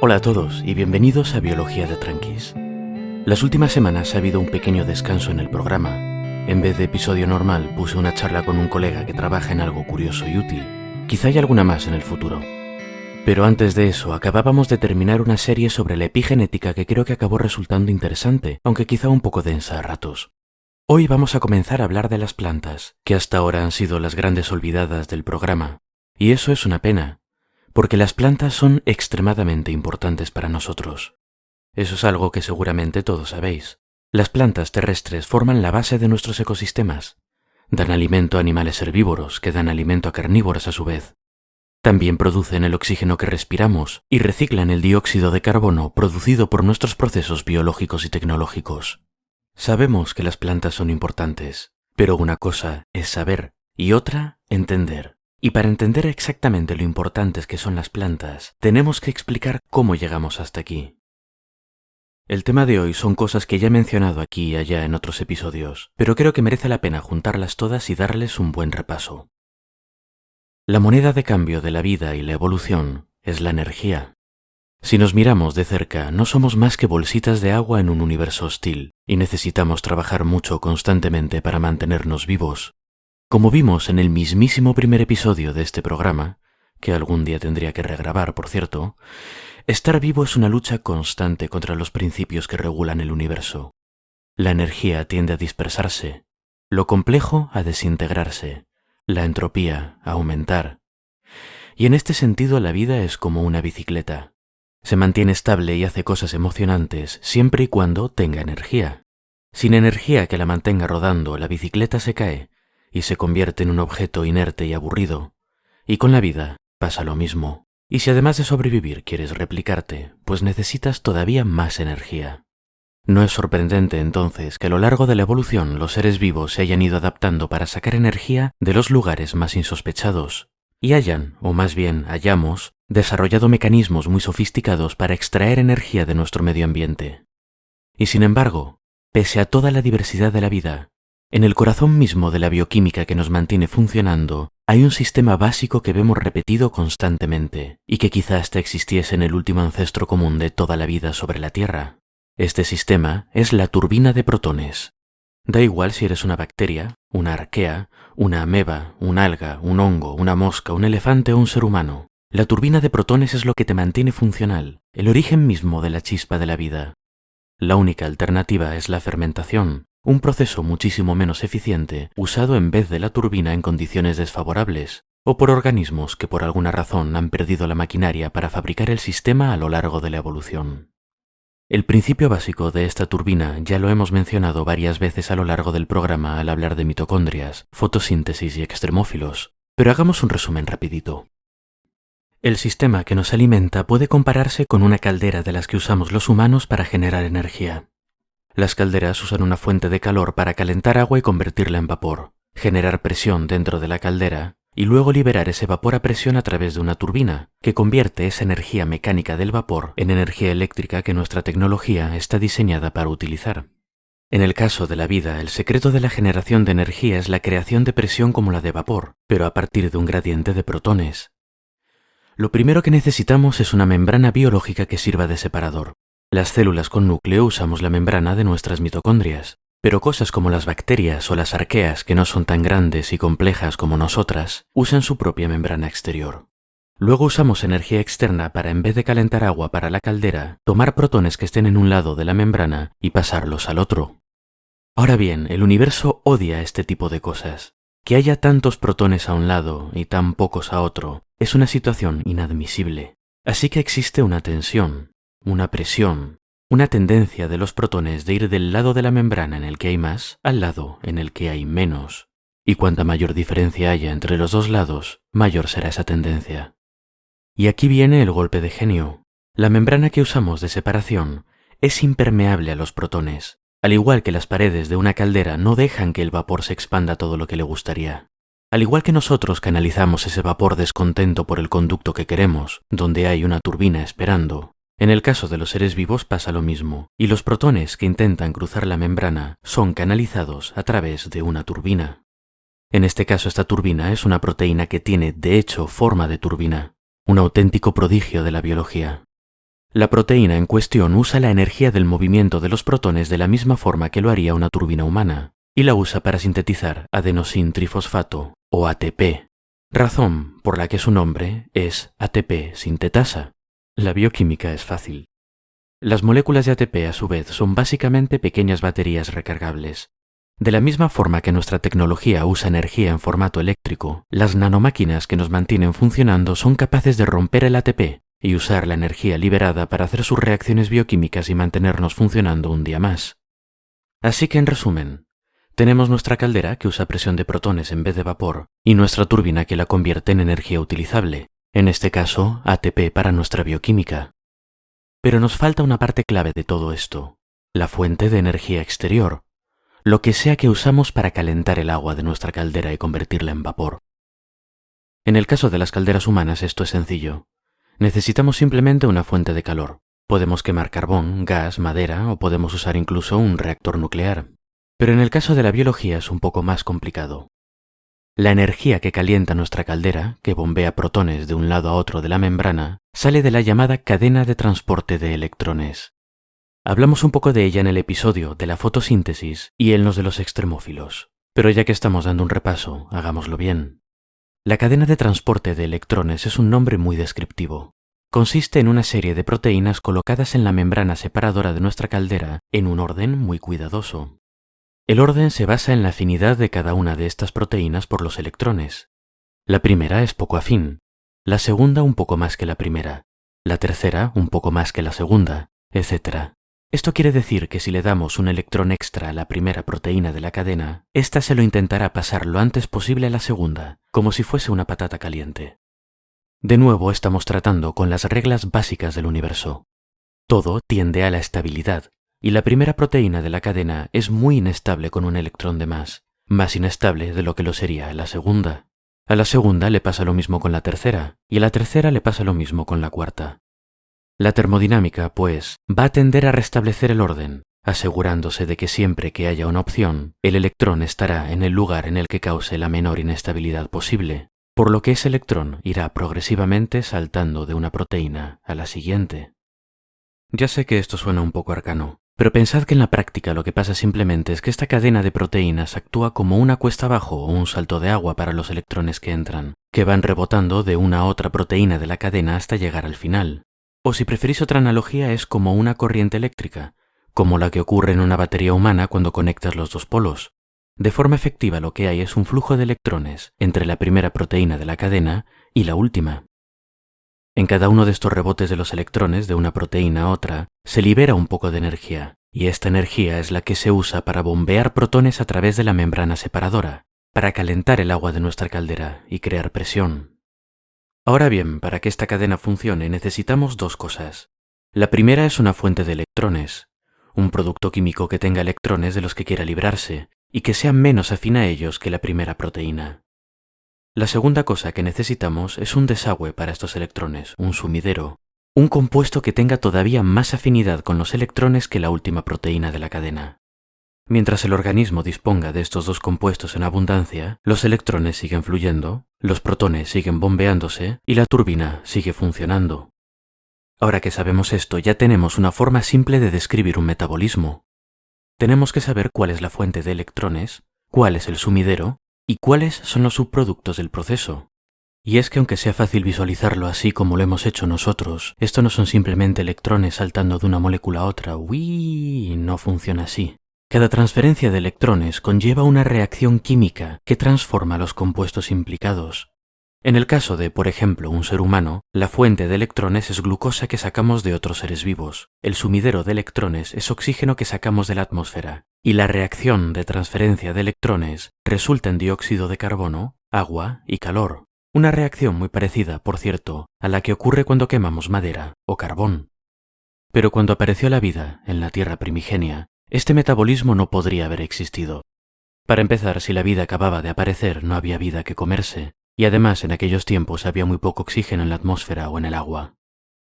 Hola a todos y bienvenidos a Biología de Tranquis. Las últimas semanas ha habido un pequeño descanso en el programa. En vez de episodio normal, puse una charla con un colega que trabaja en algo curioso y útil. Quizá haya alguna más en el futuro. Pero antes de eso, acabábamos de terminar una serie sobre la epigenética que creo que acabó resultando interesante, aunque quizá un poco densa a ratos. Hoy vamos a comenzar a hablar de las plantas, que hasta ahora han sido las grandes olvidadas del programa. Y eso es una pena, porque las plantas son extremadamente importantes para nosotros. Eso es algo que seguramente todos sabéis. Las plantas terrestres forman la base de nuestros ecosistemas. Dan alimento a animales herbívoros, que dan alimento a carnívoros a su vez. También producen el oxígeno que respiramos y reciclan el dióxido de carbono producido por nuestros procesos biológicos y tecnológicos. Sabemos que las plantas son importantes, pero una cosa es saber y otra entender. Y para entender exactamente lo importantes que son las plantas, tenemos que explicar cómo llegamos hasta aquí. El tema de hoy son cosas que ya he mencionado aquí y allá en otros episodios, pero creo que merece la pena juntarlas todas y darles un buen repaso. La moneda de cambio de la vida y la evolución es la energía. Si nos miramos de cerca, no somos más que bolsitas de agua en un universo hostil, y necesitamos trabajar mucho constantemente para mantenernos vivos. Como vimos en el mismísimo primer episodio de este programa, que algún día tendría que regrabar, por cierto, estar vivo es una lucha constante contra los principios que regulan el universo. La energía tiende a dispersarse, lo complejo a desintegrarse, la entropía a aumentar. Y en este sentido la vida es como una bicicleta. Se mantiene estable y hace cosas emocionantes siempre y cuando tenga energía. Sin energía que la mantenga rodando, la bicicleta se cae y se convierte en un objeto inerte y aburrido. Y con la vida pasa lo mismo. Y si además de sobrevivir quieres replicarte, pues necesitas todavía más energía. No es sorprendente entonces que a lo largo de la evolución los seres vivos se hayan ido adaptando para sacar energía de los lugares más insospechados, y hayan, o más bien hayamos, desarrollado mecanismos muy sofisticados para extraer energía de nuestro medio ambiente. Y sin embargo, pese a toda la diversidad de la vida, en el corazón mismo de la bioquímica que nos mantiene funcionando, hay un sistema básico que vemos repetido constantemente, y que quizá hasta existiese en el último ancestro común de toda la vida sobre la Tierra. Este sistema es la turbina de protones. Da igual si eres una bacteria, una arquea, una ameba, un alga, un hongo, una mosca, un elefante o un ser humano. La turbina de protones es lo que te mantiene funcional, el origen mismo de la chispa de la vida. La única alternativa es la fermentación, un proceso muchísimo menos eficiente usado en vez de la turbina en condiciones desfavorables, o por organismos que por alguna razón han perdido la maquinaria para fabricar el sistema a lo largo de la evolución. El principio básico de esta turbina ya lo hemos mencionado varias veces a lo largo del programa al hablar de mitocondrias, fotosíntesis y extremófilos, pero hagamos un resumen rapidito. El sistema que nos alimenta puede compararse con una caldera de las que usamos los humanos para generar energía. Las calderas usan una fuente de calor para calentar agua y convertirla en vapor, generar presión dentro de la caldera y luego liberar ese vapor a presión a través de una turbina, que convierte esa energía mecánica del vapor en energía eléctrica que nuestra tecnología está diseñada para utilizar. En el caso de la vida, el secreto de la generación de energía es la creación de presión como la de vapor, pero a partir de un gradiente de protones. Lo primero que necesitamos es una membrana biológica que sirva de separador. Las células con núcleo usamos la membrana de nuestras mitocondrias, pero cosas como las bacterias o las arqueas, que no son tan grandes y complejas como nosotras, usan su propia membrana exterior. Luego usamos energía externa para, en vez de calentar agua para la caldera, tomar protones que estén en un lado de la membrana y pasarlos al otro. Ahora bien, el universo odia este tipo de cosas. Que haya tantos protones a un lado y tan pocos a otro es una situación inadmisible. Así que existe una tensión, una presión, una tendencia de los protones de ir del lado de la membrana en el que hay más al lado en el que hay menos. Y cuanta mayor diferencia haya entre los dos lados, mayor será esa tendencia. Y aquí viene el golpe de genio. La membrana que usamos de separación es impermeable a los protones, al igual que las paredes de una caldera no dejan que el vapor se expanda todo lo que le gustaría. Al igual que nosotros canalizamos ese vapor descontento por el conducto que queremos, donde hay una turbina esperando, en el caso de los seres vivos pasa lo mismo, y los protones que intentan cruzar la membrana son canalizados a través de una turbina. En este caso esta turbina es una proteína que tiene de hecho forma de turbina, un auténtico prodigio de la biología. La proteína en cuestión usa la energía del movimiento de los protones de la misma forma que lo haría una turbina humana, y la usa para sintetizar adenosín-trifosfato, o ATP, razón por la que su nombre es ATP sintetasa. La bioquímica es fácil. Las moléculas de ATP, a su vez, son básicamente pequeñas baterías recargables. De la misma forma que nuestra tecnología usa energía en formato eléctrico, las nanomáquinas que nos mantienen funcionando son capaces de romper el ATP y usar la energía liberada para hacer sus reacciones bioquímicas y mantenernos funcionando un día más. Así que, en resumen, tenemos nuestra caldera que usa presión de protones en vez de vapor y nuestra turbina que la convierte en energía utilizable, en este caso ATP para nuestra bioquímica. Pero nos falta una parte clave de todo esto, la fuente de energía exterior, lo que sea que usamos para calentar el agua de nuestra caldera y convertirla en vapor. En el caso de las calderas humanas esto es sencillo. Necesitamos simplemente una fuente de calor. Podemos quemar carbón, gas, madera o podemos usar incluso un reactor nuclear. Pero en el caso de la biología es un poco más complicado. La energía que calienta nuestra caldera, que bombea protones de un lado a otro de la membrana, sale de la llamada cadena de transporte de electrones. Hablamos un poco de ella en el episodio de la fotosíntesis y en los de los extremófilos, pero ya que estamos dando un repaso, hagámoslo bien. La cadena de transporte de electrones es un nombre muy descriptivo. Consiste en una serie de proteínas colocadas en la membrana separadora de nuestra caldera en un orden muy cuidadoso. El orden se basa en la afinidad de cada una de estas proteínas por los electrones. La primera es poco afín, la segunda un poco más que la primera, la tercera un poco más que la segunda, etc. Esto quiere decir que si le damos un electrón extra a la primera proteína de la cadena, ésta se lo intentará pasar lo antes posible a la segunda, como si fuese una patata caliente. De nuevo estamos tratando con las reglas básicas del universo. Todo tiende a la estabilidad, y la primera proteína de la cadena es muy inestable con un electrón de más inestable de lo que lo sería la segunda. A la segunda le pasa lo mismo con la tercera, y a la tercera le pasa lo mismo con la cuarta. La termodinámica, pues, va a tender a restablecer el orden, asegurándose de que siempre que haya una opción, el electrón estará en el lugar en el que cause la menor inestabilidad posible, por lo que ese electrón irá progresivamente saltando de una proteína a la siguiente. Ya sé que esto suena un poco arcano, pero pensad que en la práctica lo que pasa simplemente es que esta cadena de proteínas actúa como una cuesta abajo o un salto de agua para los electrones que entran, que van rebotando de una a otra proteína de la cadena hasta llegar al final. O si preferís otra analogía es como una corriente eléctrica, como la que ocurre en una batería humana cuando conectas los dos polos. De forma efectiva lo que hay es un flujo de electrones entre la primera proteína de la cadena y la última. En cada uno de estos rebotes de los electrones de una proteína a otra se libera un poco de energía, y esta energía es la que se usa para bombear protones a través de la membrana separadora, para calentar el agua de nuestra caldera y crear presión. Ahora bien, para que esta cadena funcione necesitamos dos cosas. La primera es una fuente de electrones, un producto químico que tenga electrones de los que quiera librarse y que sea menos afín a ellos que la primera proteína. La segunda cosa que necesitamos es un desagüe para estos electrones, un sumidero, un compuesto que tenga todavía más afinidad con los electrones que la última proteína de la cadena. Mientras el organismo disponga de estos dos compuestos en abundancia, los electrones siguen fluyendo, los protones siguen bombeándose y la turbina sigue funcionando. Ahora que sabemos esto, ya tenemos una forma simple de describir un metabolismo. Tenemos que saber cuál es la fuente de electrones, cuál es el sumidero y cuáles son los subproductos del proceso. Y es que aunque sea fácil visualizarlo así como lo hemos hecho nosotros, esto no son simplemente electrones saltando de una molécula a otra. ¡Uy! No funciona así. Cada transferencia de electrones conlleva una reacción química que transforma los compuestos implicados. En el caso de, por ejemplo, un ser humano, la fuente de electrones es glucosa que sacamos de otros seres vivos, el sumidero de electrones es oxígeno que sacamos de la atmósfera, y la reacción de transferencia de electrones resulta en dióxido de carbono, agua y calor. Una reacción muy parecida, por cierto, a la que ocurre cuando quemamos madera o carbón. Pero cuando apareció la vida en la Tierra primigenia, este metabolismo no podría haber existido. Para empezar, si la vida acababa de aparecer, no había vida que comerse, y además en aquellos tiempos había muy poco oxígeno en la atmósfera o en el agua.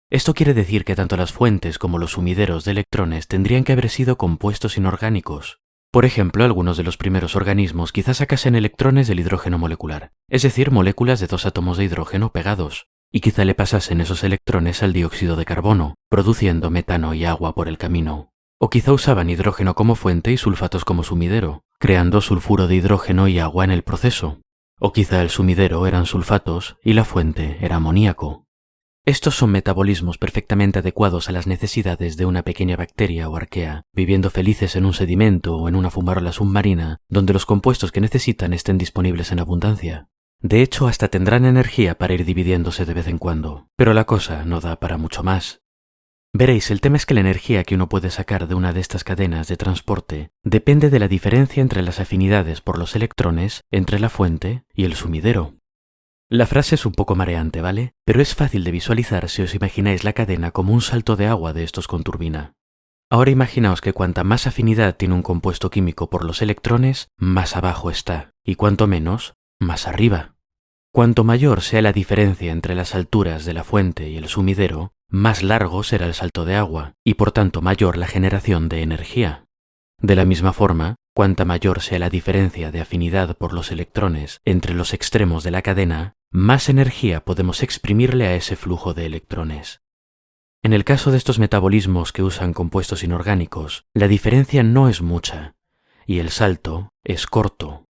Esto quiere decir que tanto las fuentes como los sumideros de electrones tendrían que haber sido compuestos inorgánicos. Por ejemplo, algunos de los primeros organismos quizás sacasen electrones del hidrógeno molecular, es decir, moléculas de dos átomos de hidrógeno pegados. y quizá le pasasen esos electrones al dióxido de carbono, produciendo metano y agua por el camino. O quizá usaban hidrógeno como fuente y sulfatos como sumidero, creando sulfuro de hidrógeno y agua en el proceso. O quizá el sumidero eran sulfatos y la fuente era amoníaco. Estos son metabolismos perfectamente adecuados a las necesidades de una pequeña bacteria o arquea, viviendo felices en un sedimento o en una fumarola submarina, donde los compuestos que necesitan estén disponibles en abundancia. De hecho, hasta tendrán energía para ir dividiéndose de vez en cuando, pero la cosa no da para mucho más. Veréis, el tema es que la energía que uno puede sacar de una de estas cadenas de transporte depende de la diferencia entre las afinidades por los electrones entre la fuente y el sumidero. La frase es un poco mareante, ¿vale? Pero es fácil de visualizar si os imagináis la cadena como un salto de agua de estos con turbina. Ahora imaginaos que cuanta más afinidad tiene un compuesto químico por los electrones, más abajo está, y cuanto menos, más arriba. Cuanto mayor sea la diferencia entre las alturas de la fuente y el sumidero, más largo será el salto de agua, y por tanto mayor la generación de energía. De la misma forma, cuanta mayor sea la diferencia de afinidad por los electrones entre los extremos de la cadena, más energía podemos exprimirle a ese flujo de electrones. En el caso de estos metabolismos que usan compuestos inorgánicos, la diferencia no es mucha, y el salto es corto.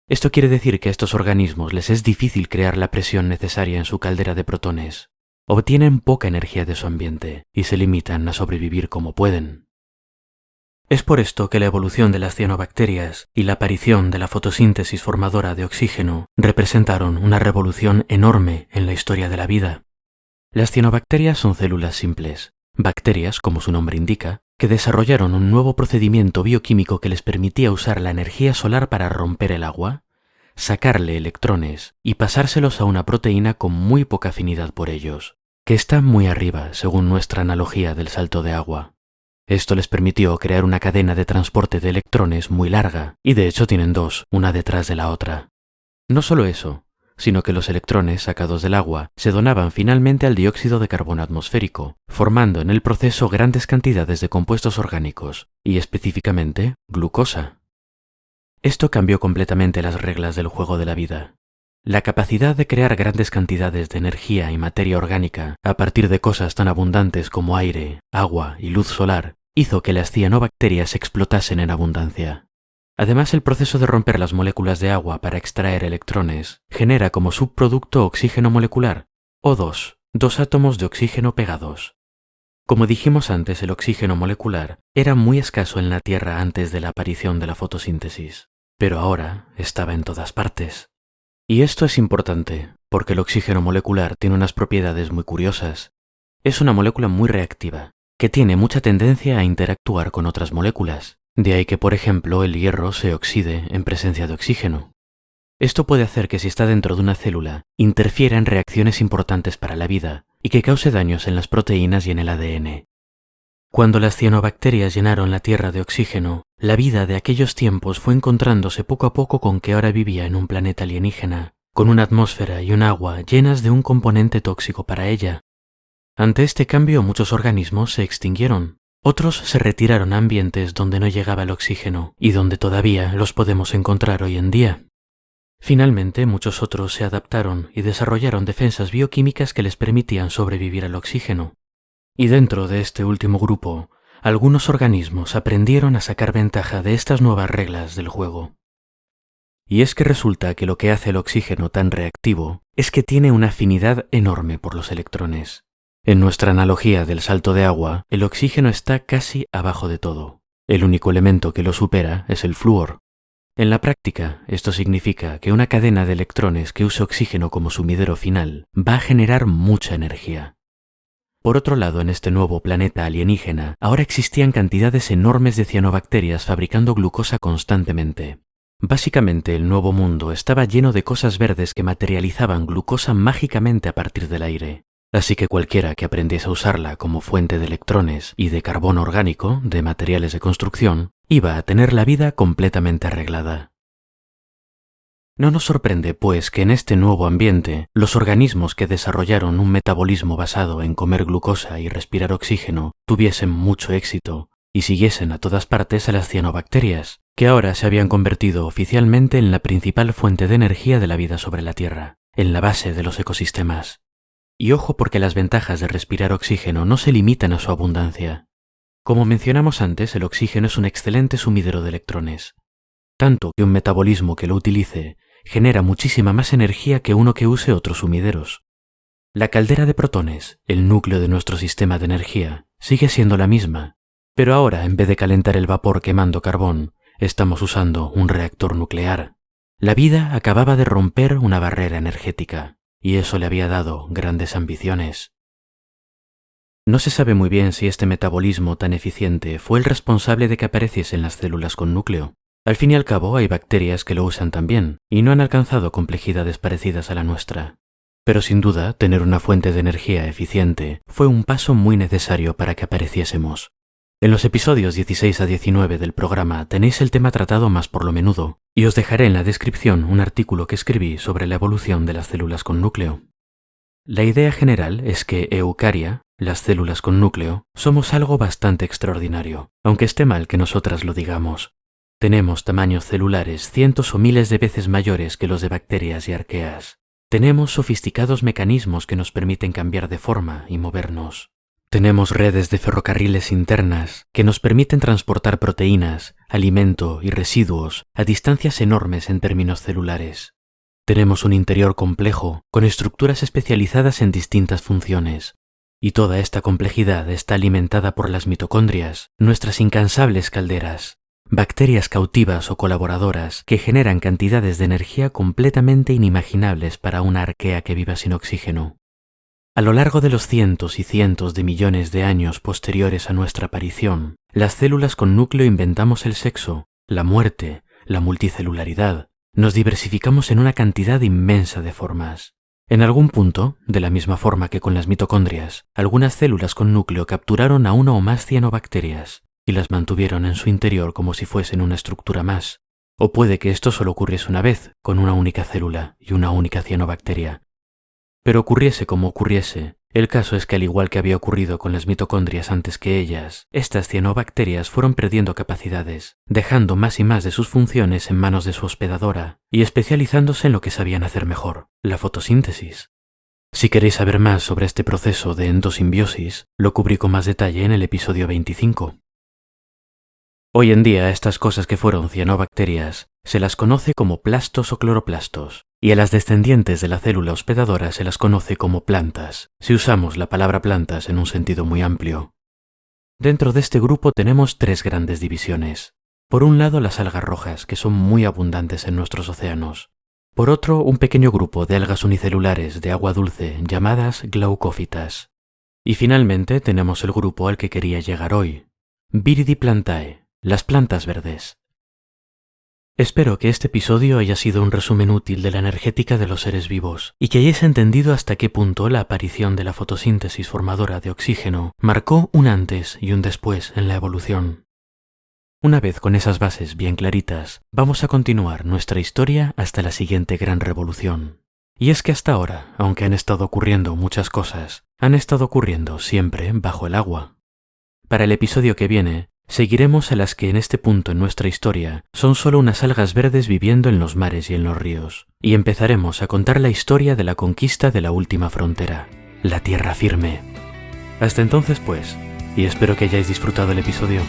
Esto quiere decir que a estos organismos les es difícil crear la presión necesaria en su caldera de protones. Obtienen poca energía de su ambiente y se limitan a sobrevivir como pueden. Es por esto que la evolución de las cianobacterias y la aparición de la fotosíntesis formadora de oxígeno representaron una revolución enorme en la historia de la vida. Las cianobacterias son células simples, bacterias, como su nombre indica, que desarrollaron un nuevo procedimiento bioquímico que les permitía usar la energía solar para romper el agua, sacarle electrones y pasárselos a una proteína con muy poca afinidad por ellos, que está muy arriba según nuestra analogía del salto de agua. Esto les permitió crear una cadena de transporte de electrones muy larga, y de hecho tienen dos, una detrás de la otra. No solo eso, sino que los electrones sacados del agua se donaban finalmente al dióxido de carbono atmosférico, formando en el proceso grandes cantidades de compuestos orgánicos, y específicamente glucosa. Esto cambió completamente las reglas del juego de la vida. La capacidad de crear grandes cantidades de energía y materia orgánica a partir de cosas tan abundantes como aire, agua y luz solar hizo que las cianobacterias explotasen en abundancia. Además, el proceso de romper las moléculas de agua para extraer electrones genera como subproducto oxígeno molecular, O2, dos átomos de oxígeno pegados. Como dijimos antes, el oxígeno molecular era muy escaso en la Tierra antes de la aparición de la fotosíntesis, pero ahora estaba en todas partes. Y esto es importante, porque el oxígeno molecular tiene unas propiedades muy curiosas. Es una molécula muy reactiva, que tiene mucha tendencia a interactuar con otras moléculas. De ahí que, por ejemplo, el hierro se oxide en presencia de oxígeno. Esto puede hacer que si está dentro de una célula, interfiera en reacciones importantes para la vida y que cause daños en las proteínas y en el ADN. Cuando las cianobacterias llenaron la Tierra de oxígeno, la vida de aquellos tiempos fue encontrándose poco a poco con que ahora vivía en un planeta alienígena, con una atmósfera y un agua llenas de un componente tóxico para ella. Ante este cambio, muchos organismos se extinguieron. Otros se retiraron a ambientes donde no llegaba el oxígeno y donde todavía los podemos encontrar hoy en día. Finalmente, muchos otros se adaptaron y desarrollaron defensas bioquímicas que les permitían sobrevivir al oxígeno. Y dentro de este último grupo, algunos organismos aprendieron a sacar ventaja de estas nuevas reglas del juego. Y es que resulta que lo que hace el oxígeno tan reactivo es que tiene una afinidad enorme por los electrones. En nuestra analogía del salto de agua, el oxígeno está casi abajo de todo. El único elemento que lo supera es el flúor. En la práctica, esto significa que una cadena de electrones que use oxígeno como sumidero final va a generar mucha energía. Por otro lado, en este nuevo planeta alienígena, ahora existían cantidades enormes de cianobacterias fabricando glucosa constantemente. Básicamente, el nuevo mundo estaba lleno de cosas verdes que materializaban glucosa mágicamente a partir del aire. Así que cualquiera que aprendiese a usarla como fuente de electrones y de carbono orgánico, de materiales de construcción, iba a tener la vida completamente arreglada. No nos sorprende, pues, que en este nuevo ambiente, los organismos que desarrollaron un metabolismo basado en comer glucosa y respirar oxígeno tuviesen mucho éxito y siguiesen a todas partes a las cianobacterias, que ahora se habían convertido oficialmente en la principal fuente de energía de la vida sobre la Tierra, en la base de los ecosistemas. Y ojo porque las ventajas de respirar oxígeno no se limitan a su abundancia. Como mencionamos antes, el oxígeno es un excelente sumidero de electrones. Tanto que un metabolismo que lo utilice genera muchísima más energía que uno que use otros sumideros. La caldera de protones, el núcleo de nuestro sistema de energía, sigue siendo la misma, pero ahora en vez de calentar el vapor quemando carbón, estamos usando un reactor nuclear. La vida acababa de romper una barrera energética, y eso le había dado grandes ambiciones. No se sabe muy bien si este metabolismo tan eficiente fue el responsable de que apareciesen las células con núcleo. Al fin y al cabo hay bacterias que lo usan también, y no han alcanzado complejidades parecidas a la nuestra. Pero sin duda, tener una fuente de energía eficiente fue un paso muy necesario para que apareciésemos. En los episodios 16 a 19 del programa tenéis el tema tratado más por lo menudo, y os dejaré en la descripción un artículo que escribí sobre la evolución de las células con núcleo. La idea general es que eucaria, las células con núcleo, somos algo bastante extraordinario, aunque esté mal que nosotras lo digamos. Tenemos tamaños celulares cientos o miles de veces mayores que los de bacterias y arqueas. Tenemos sofisticados mecanismos que nos permiten cambiar de forma y movernos. Tenemos redes de ferrocarriles internas que nos permiten transportar proteínas, alimento y residuos a distancias enormes en términos celulares. Tenemos un interior complejo con estructuras especializadas en distintas funciones. Y toda esta complejidad está alimentada por las mitocondrias, nuestras incansables calderas. Bacterias cautivas o colaboradoras que generan cantidades de energía completamente inimaginables para una arquea que viva sin oxígeno. A lo largo de los cientos y cientos de millones de años posteriores a nuestra aparición, las células con núcleo inventamos el sexo, la muerte, la multicelularidad. Nos diversificamos en una cantidad inmensa de formas. En algún punto, de la misma forma que con las mitocondrias, algunas células con núcleo capturaron a una o más cianobacterias y las mantuvieron en su interior como si fuesen una estructura más. O puede que esto solo ocurriese una vez, con una única célula y una única cianobacteria. Pero ocurriese como ocurriese, el caso es que al igual que había ocurrido con las mitocondrias antes que ellas, estas cianobacterias fueron perdiendo capacidades, dejando más y más de sus funciones en manos de su hospedadora y especializándose en lo que sabían hacer mejor, la fotosíntesis. Si queréis saber más sobre este proceso de endosimbiosis, lo cubrí con más detalle en el episodio 25. Hoy en día estas cosas que fueron cianobacterias se las conoce como plastos o cloroplastos, y a las descendientes de la célula hospedadora se las conoce como plantas, si usamos la palabra plantas en un sentido muy amplio. Dentro de este grupo tenemos tres grandes divisiones. Por un lado las algas rojas, que son muy abundantes en nuestros océanos. Por otro, un pequeño grupo de algas unicelulares de agua dulce llamadas glaucófitas. Y finalmente tenemos el grupo al que quería llegar hoy, Viridiplantae, las plantas verdes. Espero que este episodio haya sido un resumen útil de la energética de los seres vivos y que hayáis entendido hasta qué punto la aparición de la fotosíntesis formadora de oxígeno marcó un antes y un después en la evolución. Una vez con esas bases bien claritas, vamos a continuar nuestra historia hasta la siguiente gran revolución. Y es que hasta ahora, aunque han estado ocurriendo muchas cosas, han estado ocurriendo siempre bajo el agua. Para el episodio que viene, seguiremos a las que en este punto en nuestra historia son solo unas algas verdes viviendo en los mares y en los ríos, y empezaremos a contar la historia de la conquista de la última frontera, la tierra firme. Hasta entonces pues, y espero que hayáis disfrutado el episodio.